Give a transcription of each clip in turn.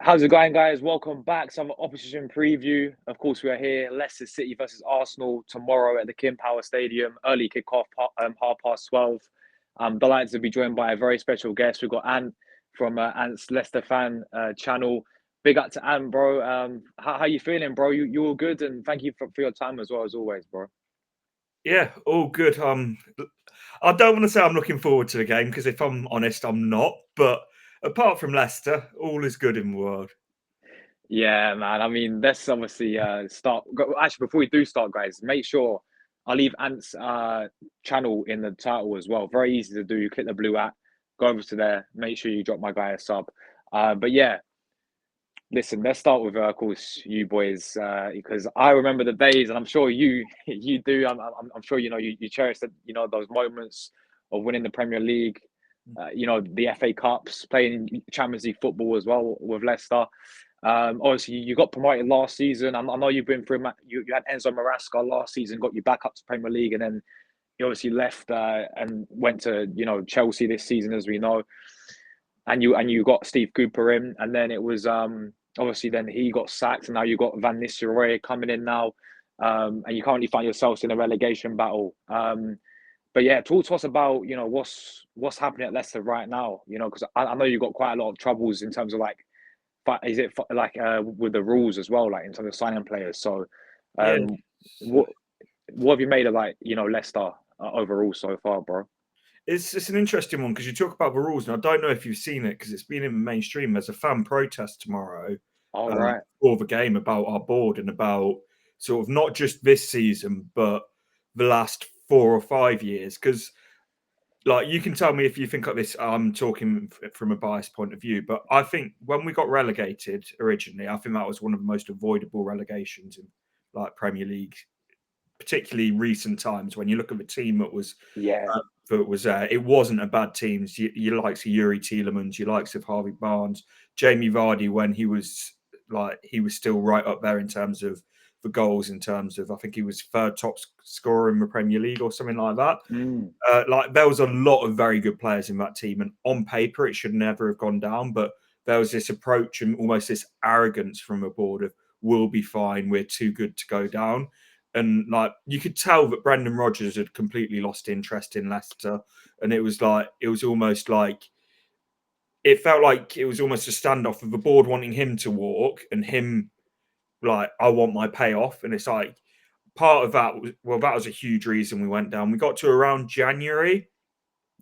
How's it going, guys? Welcome back. Some opposition preview. Of course, we are here. Leicester City versus Arsenal tomorrow at the King Power Stadium. Early kickoff, 12:30. I'm delighted to be joined by a very special guest. We've got Ant from Ant's Leicester fan channel. Big up to Ant, bro. How you feeling, bro? You all good? And thank you for your time as well as always, bro. Yeah, all good. I don't want to say I'm looking forward to the game because if I'm honest, I'm not. But apart from Leicester, all is good in the world. Yeah, man. I mean, let's obviously start. Actually, before we do start, guys, make sure I leave Ant's channel in the title as well. Very easy to do. You click the blue app, go over to there. Make sure you drop my guy a sub. But yeah, listen. Let's start with, of course, you boys, because I remember the days, and I'm sure you you do. I'm sure you cherish that. Those moments of winning the Premier League. The FA Cups, playing Champions League football as well with Leicester. Obviously, you got promoted last season. I know you've been through. You had Enzo Marasca last season, got you back up to Premier League, and then you obviously left and went to Chelsea this season, as we know. And you got Steve Cooper in, and then it was obviously then he got sacked, and now you got Van Nistelrooy coming in now, and you currently find yourselves in a relegation battle. But yeah, talk to us about what's happening at Leicester right now. Because I know you've got quite a lot of troubles in terms of like, is it like with the rules as well, like in terms of signing players. So, Yeah, um, what what have you made of like Leicester overall so far, bro? it's an interesting one because you talk about the rules, and I don't know if you've seen it because it's been in the mainstream. There's a fan protest tomorrow All right. for the game about our board and about sort of not just this season, but the last 4 or 5 years. Because like you can tell me if you think of this. I'm talking from a biased point of view, but I think when we got relegated originally, I think that was one of the most avoidable relegations in like Premier League, particularly recent times. When you look at the team Yeah. it wasn't a bad team. You likes of Yuri Tielemans, you likes of Harvey Barnes, Jamie Vardy when he was still right up there in terms of the goals. In terms of I think he was third top scorer in the Premier League or something like that. Mm. Like there was a lot of very good players in that team, and on paper it should never have gone down. But there was this approach and almost this arrogance from a board of "we'll be fine, we're too good to go down," and like you could tell that Brendan Rodgers had completely lost interest in Leicester, and it was almost like it felt like it was almost a standoff of the board wanting him to walk and him like I want my payoff, and it's like part of that was that was a huge reason we went down. We got to around January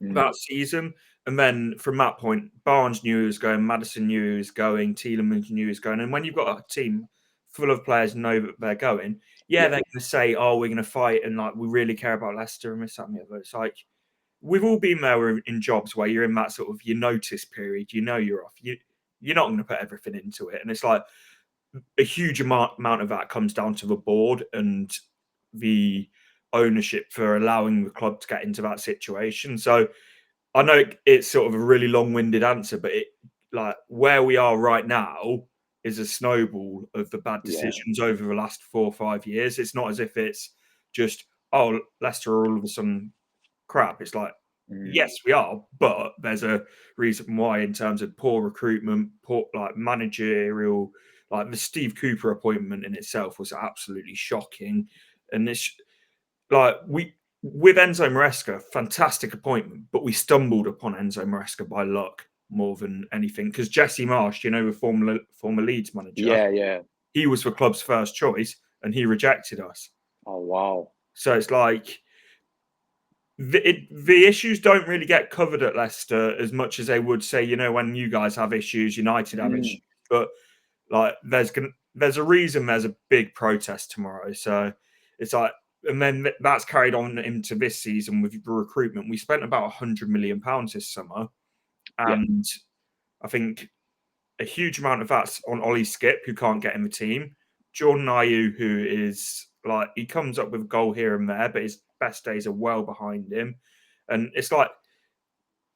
Mm. that season. And then from that point, Barnes knew he was going, Madison knew he was going, Tielemans knew he was going. And when you've got a team full of players know that they're going, yeah, Yeah. they're going to say, oh, we're going to fight and like we really care about Leicester and this, that, and the other. It's like we've all been there in jobs where you're in that sort of your notice period, you're off. You're not going to put everything into it. And it's like a huge amount of that comes down to the board and the ownership for allowing the club to get into that situation. So I know it's sort of a really long-winded answer, but it like where we are right now is a snowball of the bad Yeah. decisions over the last 4 or 5 years. It's not as if it's just Leicester are all of a sudden crap. It's like Mm. yes, we are, but there's a reason why in terms of poor recruitment, poor like managerial, like the Steve Cooper appointment in itself was absolutely shocking, and this like we with Enzo Maresca, fantastic appointment, but we stumbled upon Enzo Maresca by luck more than anything because Jesse Marsh, the former Leeds manager, Yeah. Yeah. he was the club's first choice and he rejected us. Oh wow. So it's like the issues don't really get covered at Leicester as much as they would say, when you guys have issues, United have Mm. issues, but like there's a reason there's a big protest tomorrow. So it's like, and then that's carried on into this season with the recruitment. We spent about £100 million this summer, Yeah. and I think a huge amount of that's on Ollie Skip, who can't get in the team. Jordan Ayew, who is like he comes up with a goal here and there, but his best days are well behind him. And it's like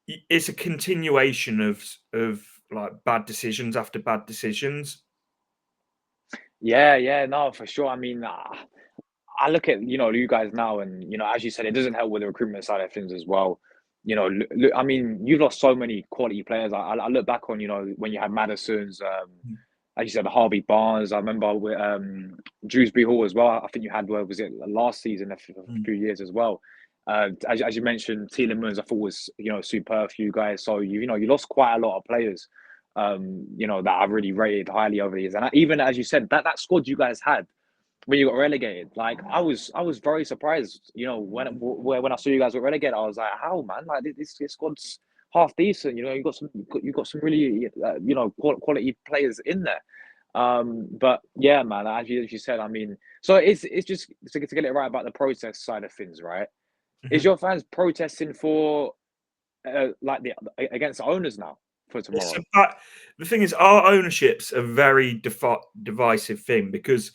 it's a continuation of like bad decisions after bad decisions. Yeah. Yeah. No, for sure. I mean, I look at you guys now, and as you said, it doesn't help with the recruitment side of things as well. I mean, you've lost so many quality players. I look back on, when you had Madison's, as you said, Harvey Barnes. I remember with Dewsbury Hall as well. I think you had, where was it, last season, a Mm. few years as well. As you mentioned, Tielemans, I thought was, superb for you guys. So, you lost quite a lot of players, that I've really rated highly over the years. And even as you said, that squad you guys had when you got relegated, like I was very surprised. When I saw you guys got relegated, I was like, how, man? Like this squad's half decent. You got some really quality players in there. But yeah, man, as you said, I mean, so it's just to get it right about the protest side of things, right? Is Mhm. your fans protesting for like the against the owners now for It's tomorrow? about, the thing is, our ownership's a very divisive thing because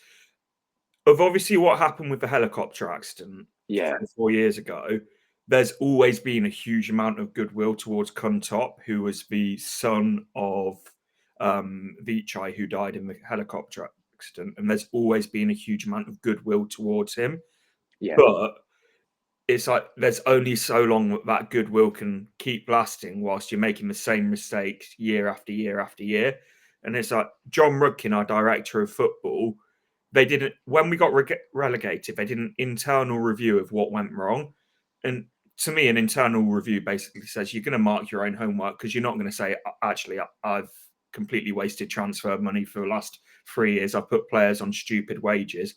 of obviously what happened with the helicopter accident Yeah, 3 or 4 years ago. There's always been a huge amount of goodwill towards Kuntop, who was the son of Vichai, who died in the helicopter accident, and there's always been a huge amount of goodwill towards him. yeah, But it's like there's only so long that that goodwill can keep lasting whilst you're making the same mistakes year after year after year. And it's like John Rudkin, our director of football, they didn't, when we got relegated, they did an internal review of what went wrong. And to me, an internal review basically says you're going to mark your own homework because you're not going to say, actually, I've completely wasted transfer money for the last 3 years. I put players on stupid wages.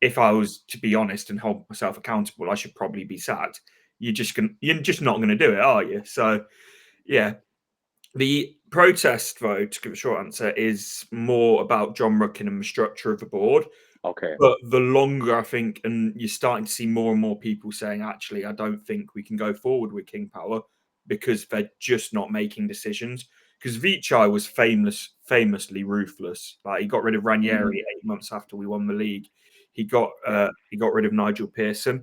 If I was to be honest and hold myself accountable, I should probably be sacked. You're just not going to do it, are you? So yeah, the protest, though, to give a short answer, is more about John Ruckin and the structure of the board. okay, But the longer I think, and you're starting to see more and more people saying, actually, I don't think we can go forward with King Power because they're just not making decisions. Because Vichai was famously ruthless. Like he got rid of Ranieri mm, 8 months after we won the league. He got yeah. he got rid of Nigel Pearson.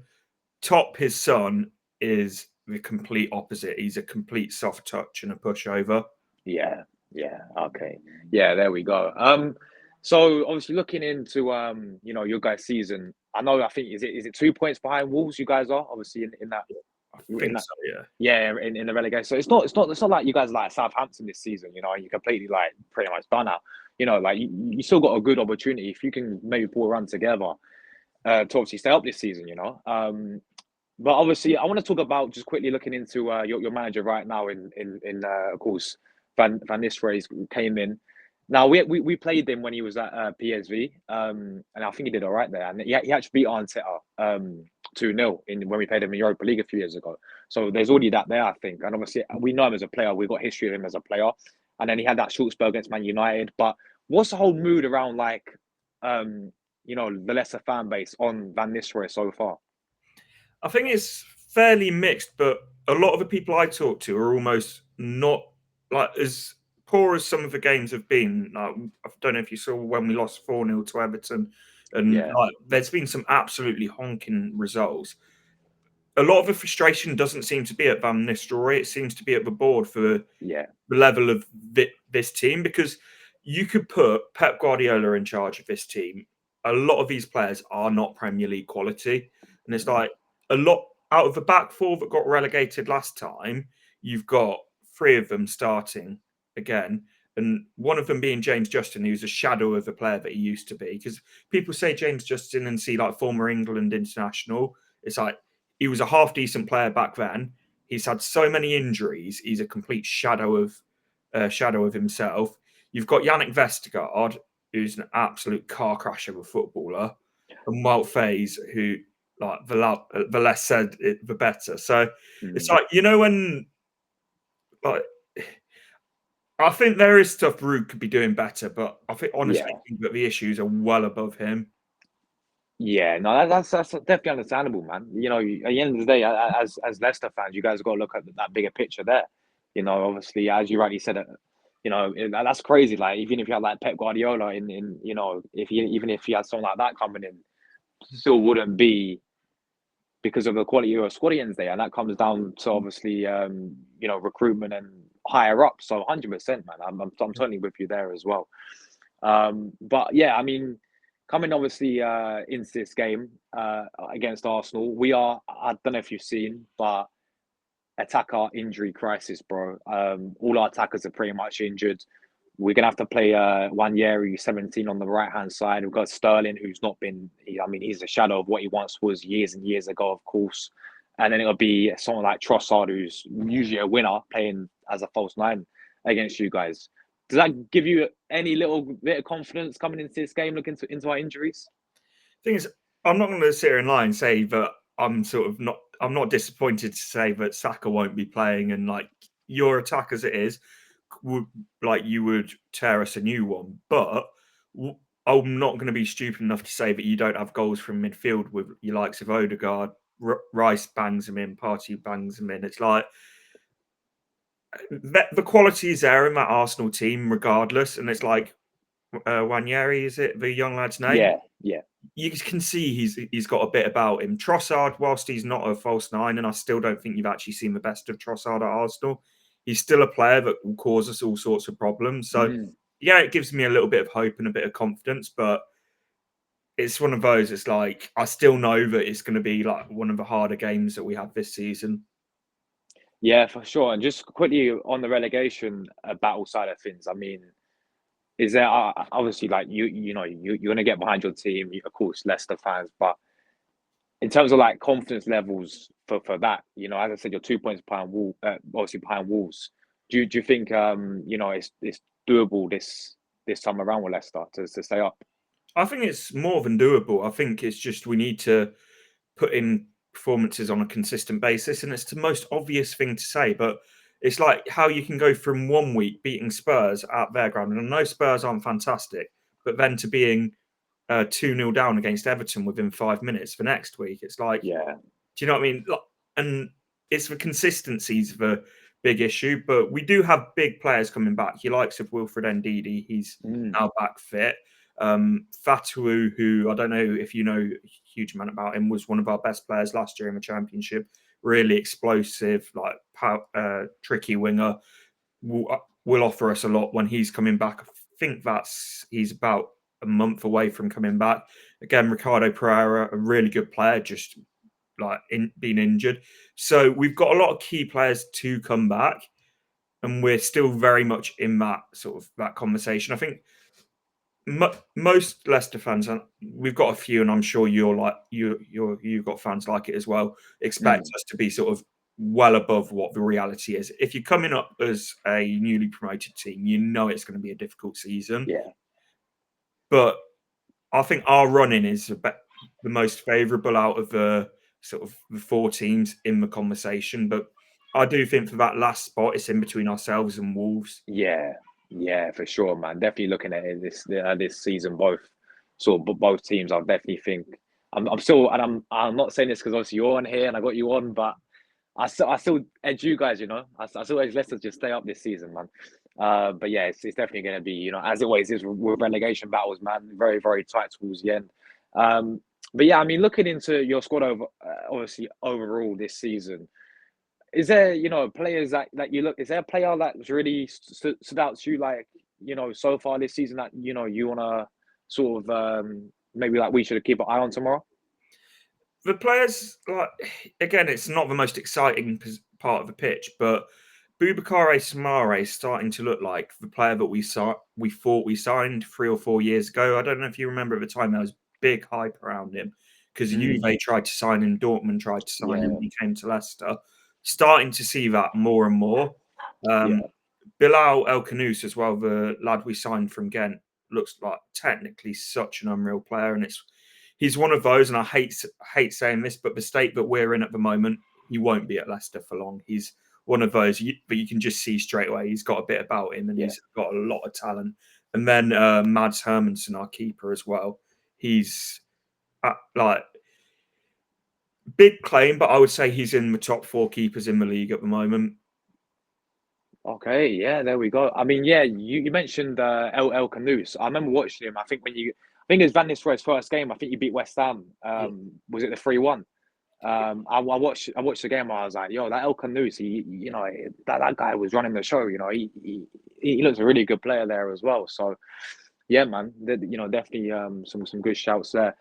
Top, his son, is the complete opposite. He's a complete soft touch and a pushover. Yeah, yeah, okay. Yeah, there we go. So obviously looking into your guys' season, I think is it 2 points behind Wolves you guys are, obviously in that I in think that so. Yeah. yeah, in the relegation. So it's not like you guys are like Southampton this season, and you're completely like pretty much done out. Like you still got a good opportunity if you can maybe pull a run together to obviously stay up this season. But obviously, I want to talk about just quickly looking into your manager right now in of course Van Nistelrooy came in. Now we played him when he was at PSV, and I think he did all right there. And he actually beat Arteta 2-0 in when we played him in Europa League a few years ago. So there's already that there, I think. And obviously we know him as a player. We've got history of him as a player. And then he had that short spell against Man United. But what's the whole mood around like the Leicester fan base on Van Nistelrooy so far? I think it's fairly mixed, but a lot of the people I talk to are almost not like as poor as some of the games have been. Like, I don't know if you saw when we lost 4-0 to Everton, and Yeah. like there's been some absolutely honking results. A lot of the frustration doesn't seem to be at Van Nistelrooy; it seems to be at the board for the Yeah. level of this team because you could put Pep Guardiola in charge of this team. A lot of these players are not Premier League quality, and it's Mm. like a lot out of the back four that got relegated last time. You've got three of them starting again, and one of them being James Justin, who's a shadow of the player that he used to be. Because people say James Justin and see like former England international. It's like he was a half decent player back then. He's had so many injuries. He's a complete shadow of himself. You've got Yannick Vestergaard, who's an absolute car crash of a footballer, and Wout Faes, who like the less said, the better. So it's Mm. like when like I think there is stuff Ruud could be doing better, but I think honestly Yeah. think that the issues are well above him. Yeah. No, that's definitely understandable, man. At the end of the day, as Leicester fans, you guys got to look at that bigger picture there. Obviously, as you rightly said, that's crazy. Like even if you had like Pep Guardiola in if he even if he had someone like that coming in, still wouldn't be because of the quality of squadians there, and that comes down to obviously recruitment and higher up. So 100%, man. I'm totally with you there as well. But yeah, I mean, coming obviously into this game against Arsenal, we are. I don't know if you've seen, but attacker injury crisis, bro. All our attackers are pretty much injured. We're gonna have to play Wanyeri 17 on the right hand side. We've got Sterling, who's not been. I mean, he's a shadow of what he once was years and years ago, of course. And then it'll be someone like Trossard, who's usually a winner, playing as a false nine against you guys. Does that give you any little bit of confidence coming into this game, looking into our injuries? Thing is, I'm not going to sit here and lie and say that I'm sort of not. I'm not disappointed to say that Saka won't be playing, and like your attack as it is, would like you would tear us a new one. But I'm not going to be stupid enough to say that you don't have goals from midfield with your likes of Odegaard, Rice bangs them in, Party bangs them in. It's like the quality is there in that Arsenal team, regardless. And it's like Wanyeri, is it the young lad's name? Yeah, yeah. You can see he's got a bit about him. Trossard, whilst he's not a false nine, and I still don't think you've actually seen the best of Trossard at Arsenal, he's still a player that will cause us all sorts of problems. So, yeah, it gives me a little bit of hope and a bit of confidence, but it's one of those. It's like I still know that it's going to be like one of the harder games that we have this season. Yeah, for sure. And just quickly on the relegation battle side of things, I mean, is there obviously like you're gonna get behind your team, of course, Leicester fans, but in terms of like confidence levels for that, as I said, you're 2 points behind obviously behind Wolves. Do you think it's doable this time around with Leicester to stay up? I think it's more than doable. I think it's just we need to put in performances on a consistent basis, and it's the most obvious thing to say, but it's like how you can go from one week beating Spurs at their ground, and I know Spurs aren't fantastic, but then to being 2-0 down against Everton within 5 minutes for next week, it's like, Yeah. do you know what I mean? And it's the consistency's the big issue, but we do have big players coming back. Your likes of Wilfred Ndidi, he's now back fit. Fatu, who I don't know if you know a huge amount about him, was one of our best players last year in the Championship. Really explosive, like tricky winger. Will offer us a lot when he's coming back. I think he's about a month away from coming back. Again, Ricardo Pereira, a really good player, just like being injured. So we've got a lot of key players to come back, and we're still very much in that sort of that conversation. I think most Leicester fans, and we've got a few, and I'm sure you've got fans like it as well, expect us to be sort of well above what the reality is. If you're coming up as a newly promoted team, you know it's going to be a difficult season. Yeah. But I think our running is the most favourable out of the sort of the four teams in the conversation. But I do think for that last spot, it's in between ourselves and Wolves. Yeah, yeah, for sure, man. Definitely looking at it this season, both teams. I definitely think I'm still, and I'm not saying this because obviously you're on here and I got you on, but I still edge you guys. I still edge Leicester just stay up this season, man. But yeah, it's definitely going to be as it always is with relegation battles, man. Very very tight towards the end. But yeah, I mean, looking into your squad obviously overall this season. Is there, players that you look? Is there a player that's really stood out to you, like so far this season that you wanna sort of maybe like we should keep an eye on tomorrow? The players, like again, it's not the most exciting part of the pitch, but Boubacar Samare is starting to look like the player that we thought we signed 3 or 4 years ago. I don't know if you remember at the time there was big hype around him because Juve tried to sign him, Dortmund tried to sign him, Yeah, and he came to Leicester. Starting to see that more and more. yeah, Bilal El Khanous as well, the lad we signed from Ghent, looks like technically such an unreal player, and he's one of those. And I hate saying this, but the state that we're in at the moment, he won't be at Leicester for long. He's one of those, but you can just see straight away he's got a bit about him, and yeah. he's got a lot of talent. And then Mads Hermansen, our keeper as well. He's like big claim, but I would say he's in the top four keepers in the league at the moment. Okay, yeah, there we go. I mean, yeah, you mentioned El Canoes. I remember watching him. I think it was Van Nistelrooy's first game. I think you beat West Ham. Was it the 3-1? I watched the game. And I was like, yo, that El Canoes, that guy was running the show. He looks a really good player there as well. So, yeah, man, definitely some good shouts there.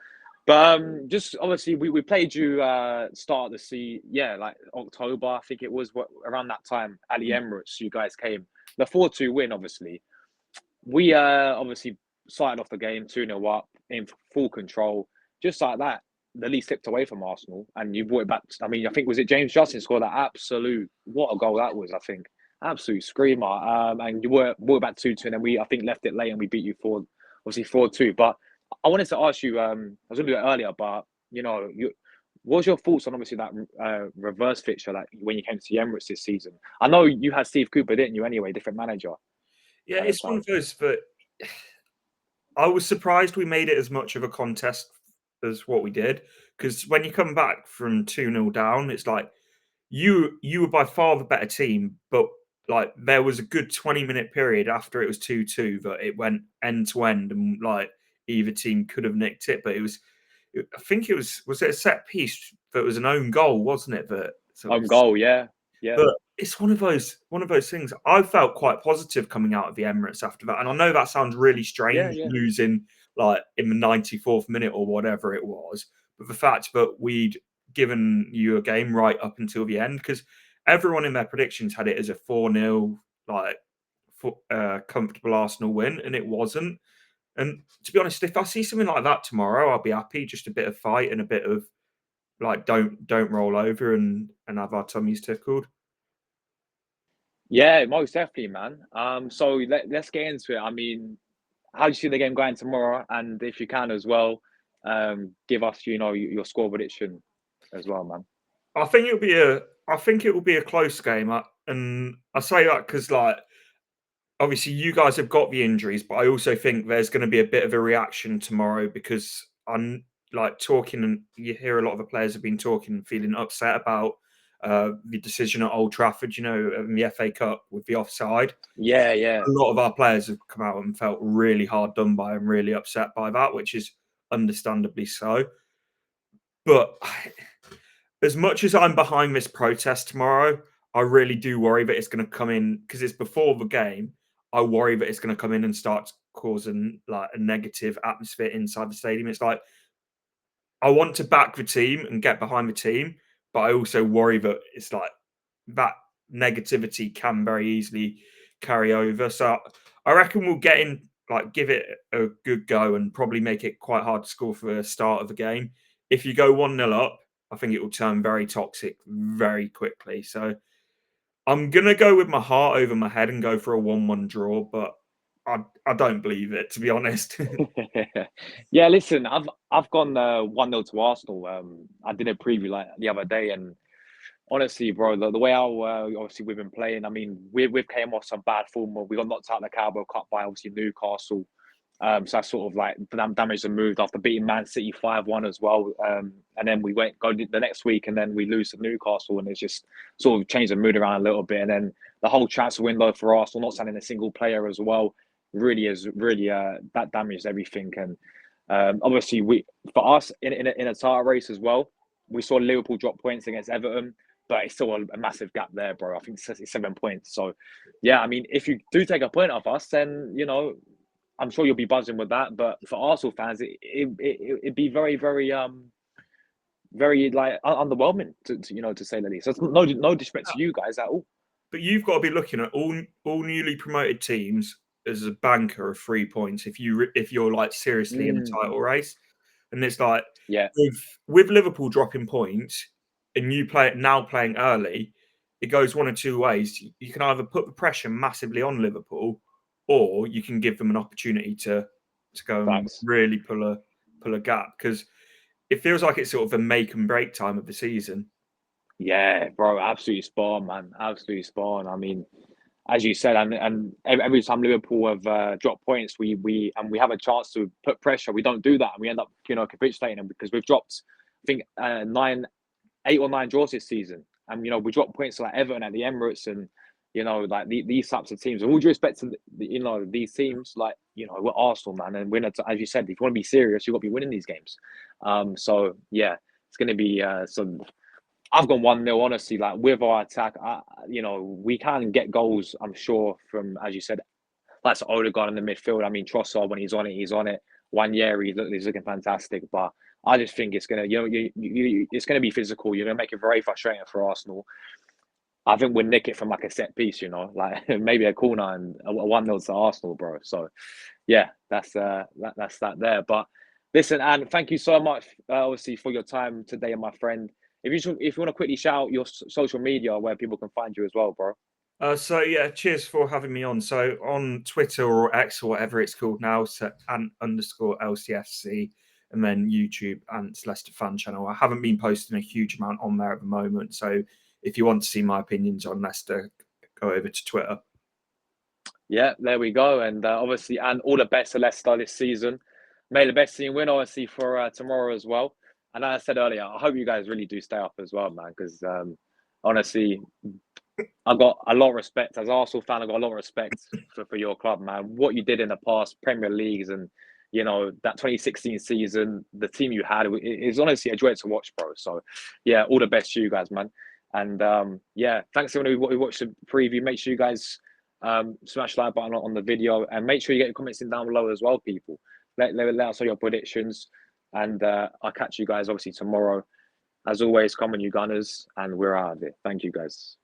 But just obviously we played you start of the yeah, like October, I think it was around that time at the Emirates you guys came. The 4-2 win, obviously. We obviously started off the game 2-0 up in full control. Just like that, the lead slipped away from Arsenal and you brought it back. I mean, I think was it James Justin scored that absolute what a goal that was, I think. Absolute screamer. And you brought it back 2-2 and then we I think left it late and we beat you for obviously 4-2. But I wanted to ask you, I was gonna do it earlier, but what was your thoughts on obviously that reverse fixture like when you came to the Emirates this season? I know you had Steve Cooper, didn't you? Anyway, different manager Yeah, at the it's one time. of those that I was surprised we made it as much of a contest as what we did. Because when you come back from 2-0 down, it's like you were by far the better team, but like there was a good 20-minute period after it was 2-2 that it went end to end and like either team could have nicked it, but I think was it a set piece that was an own goal, wasn't it? That sort of Own goal, yeah, yeah, but it's one of those things. I felt quite positive coming out of the Emirates after that, and I know that sounds really yeah, strange, yeah, losing like in the 94th minute or whatever it was. But the fact that we'd given you a game right up until the end, because everyone in their predictions had it as a 4-0 like comfortable Arsenal win, and it wasn't. And to be honest, if I see something like that tomorrow, I'll be happy. Just a bit of fight and a bit of like don't roll over and have our tummies tickled. yeah. Most definitely, man. So let's get into it. I mean, how do you see the game going tomorrow? And if you can as well, give us your score prediction as well, man. I think it will be a close game, and I say that because like obviously you guys have got the injuries, but I also think there's going to be a bit of a reaction tomorrow because I'm like talking, and you hear a lot of the players have been talking, feeling upset about the decision at Old Trafford. In the FA Cup with the offside. Yeah, yeah, A lot of our players have come out and felt really hard done by and really upset by that, which is understandably so. But as much as I'm behind this protest tomorrow, I really do worry that it's going to come in because it's before the game. I worry that it's going to come in and start causing like a negative atmosphere inside the stadium. It's like I want to back the team and get behind the team, but I also worry that it's like that negativity can very easily carry over. So I reckon we'll get in, like, give it a good go and probably make it quite hard to score for the start of the game. If you go 1-0 up, I think it will turn very toxic very quickly. So I'm going to go with my heart over my head and go for a 1-1 draw, but I don't believe it, to be honest. yeah. Listen, I've gone 1-0 to Arsenal. I did a preview like the other day, and honestly, bro, the way how obviously we've been playing. I mean, we've came off some bad form. We got knocked out of the Carabao Cup by obviously Newcastle. So I sort of like damaged and moved after beating Man City 5-1 as well. And then we go the next week, and then we lose to Newcastle, and it's just sort of changed the mood around a little bit. And then the whole transfer window for Arsenal, not signing a single player as well, really that damaged everything. And obviously for us in a title race as well, we saw Liverpool drop points against Everton, but it's still a massive gap there, bro. I think it's 7 points. So, yeah, I mean, if you do take a point off us, then I'm sure you'll be buzzing with that. But for Arsenal fans, it'd be very like underwhelming to say the least. So it's no disrespect to you guys at all. But you've got to be looking at all newly promoted teams as a banker of 3 points if you're like seriously in a Mm, title race. And it's like yeah, with Liverpool dropping points and you playing early, it goes one of two ways. You can either put the pressure massively on Liverpool, or you can give them an opportunity to go and facts. really pull a gap because it feels like it's sort of the make and break time of the season. Yeah, bro, absolutely spot on, man. Absolutely spot on. I mean, as you said, and every time Liverpool have dropped points, we have a chance to put pressure. We don't do that, and we end up capitulating because we've dropped, I think, 8 or 9 draws this season, and we dropped points to like Everton at the Emirates, and like these types of teams. With all due respect to these teams, like we're Arsenal, man, and as you said, if you want to be serious, you've got to be winning these games. So yeah, it's going to be some. I've gone 1-0, honestly. Like with our attack, we can get goals. I'm sure from as you said, that's Odegaard in the midfield. I mean, Trossard when he's on it, he's on it. One year he's looking fantastic, but I just think it's gonna, it's gonna be physical. You're gonna make it very frustrating for Arsenal. I think we'll nick it from like a set piece, like maybe a corner and a 1-0 to Arsenal, bro. So yeah, that's that there. But listen, and thank you so much, obviously, for your time today, my friend. If you want to quickly shout out your social media where people can find you as well, bro. So yeah, cheers for having me on. So on Twitter or X or whatever it's called now, so ant_LCFC, and then YouTube and Leicester Fan Channel. I haven't been posting a huge amount on there at the moment. So if you want to see my opinions on Leicester, go over to Twitter. Yeah, there we go. And obviously, and all the best to Leicester this season. May the best team win, obviously, for tomorrow as well. And as I said earlier, I hope you guys really do stay up as well, man. Because honestly, I've got a lot of respect as an Arsenal fan. I've got a lot of respect for your club, man. What you did in the past Premier Leagues and that 2016 season, the team you had, it's honestly a joy to watch, bro. So yeah, all the best to you guys, man. And yeah, thanks to everyone who watched the preview. Make sure you guys smash the like button on the video and make sure you get your comments in down below as well, people. Let us know your predictions, and I'll catch you guys obviously tomorrow. As always, come on, you Gunners, and we're out of it. Thank you, guys.